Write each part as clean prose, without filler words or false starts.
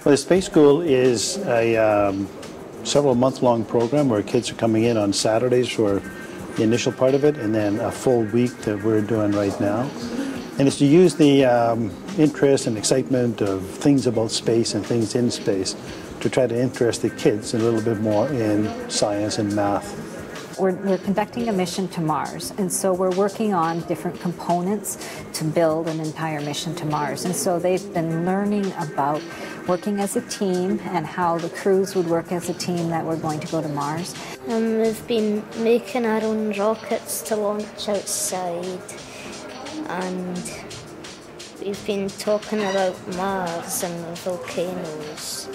Well, the Space School is a several month-long program where kids are coming in on Saturdays for the initial part of it, and then a full week that we're doing right now. And it's to use the interest and excitement of things about space and things in space to try to interest the kids a little bit more in science and math. We're conducting a mission to Mars, and so we're working on different components to build an entire mission to Mars. And so they've been learning about working as a team and how the crews would work as a team that we're going to go to Mars. We've been making our own rockets to launch outside, and we've been talking about Mars and the volcanoes.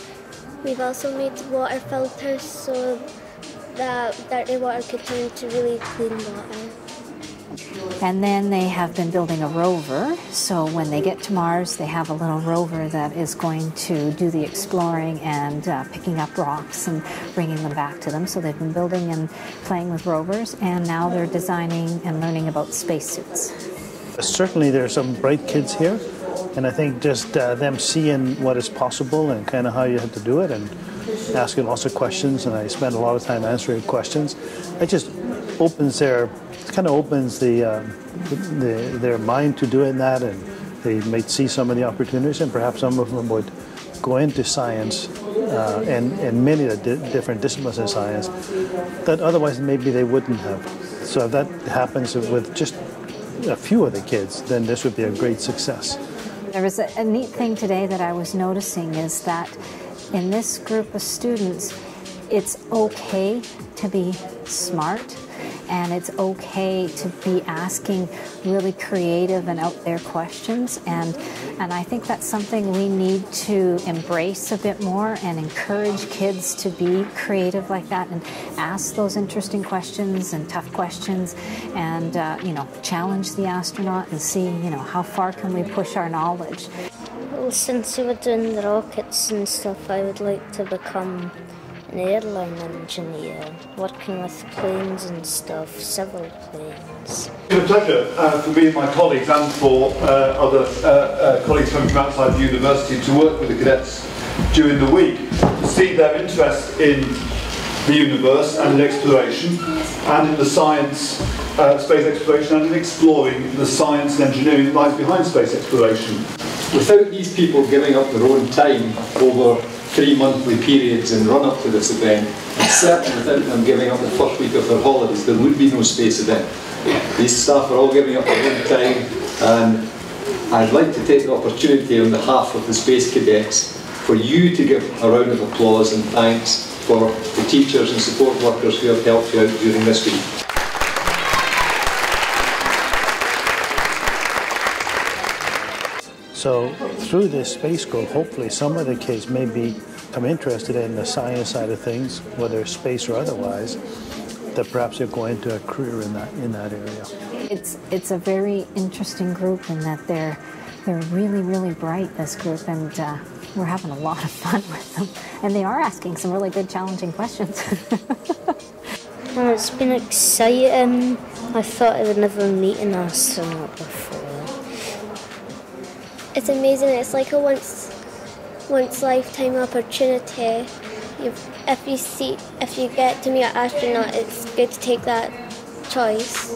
We've also made water filters so that dirty water could turn into really clean water. And then they have been building a rover, so when they get to Mars, they have a little rover that is going to do the exploring and picking up rocks and bringing them back to them. So they've been building and playing with rovers, and now they're designing and learning about spacesuits. Certainly there are some bright kids here, and I think just them seeing what is possible and kind of how you have to do it, and asking lots of questions, and I spend a lot of time answering questions. It just opens their mind to doing that, and they might see some of the opportunities, and perhaps some of them would go into science and many of the different disciplines in science that otherwise maybe they wouldn't have. So if that happens with just a few of the kids, then this would be a great success. There was a neat thing today that I was noticing is that in this group of students, it's okay to be smart, and it's okay to be asking really creative and out there questions, and I think that's something we need to embrace a bit more and encourage kids to be creative like that and ask those interesting questions and tough questions, and challenge the astronaut and see how far can we push our knowledge. Well, since we were doing the rockets and stuff, I would like to become an airline engineer, working with planes and stuff, civil planes. It's been a pleasure for me and my colleagues, and for other colleagues coming from outside the university, to work with the cadets during the week, to see their interest in the universe and in exploration, and in the science, space exploration, and in exploring the science and engineering that lies behind space exploration. Without these people giving up their own time over 3 monthly periods and run up to this event, and certainly without them giving up the first week of their holidays, there would be no space event. These staff are all giving up their own time, and I'd like to take the opportunity on behalf of the Space Cadets for you to give a round of applause and thanks for the teachers and support workers who have helped you out during this week. So through this space school, hopefully some of the kids may become interested in the science side of things, whether space or otherwise, that perhaps they'll go into a career in that area. It's a very interesting group in that they're really, really bright, this group, and we're having a lot of fun with them. And they are asking some really good, challenging questions. Well, it's been exciting. I thought I would never meet an astronaut before. It's amazing. It's like a once lifetime opportunity. If you get to meet an astronaut, it's good to take that choice.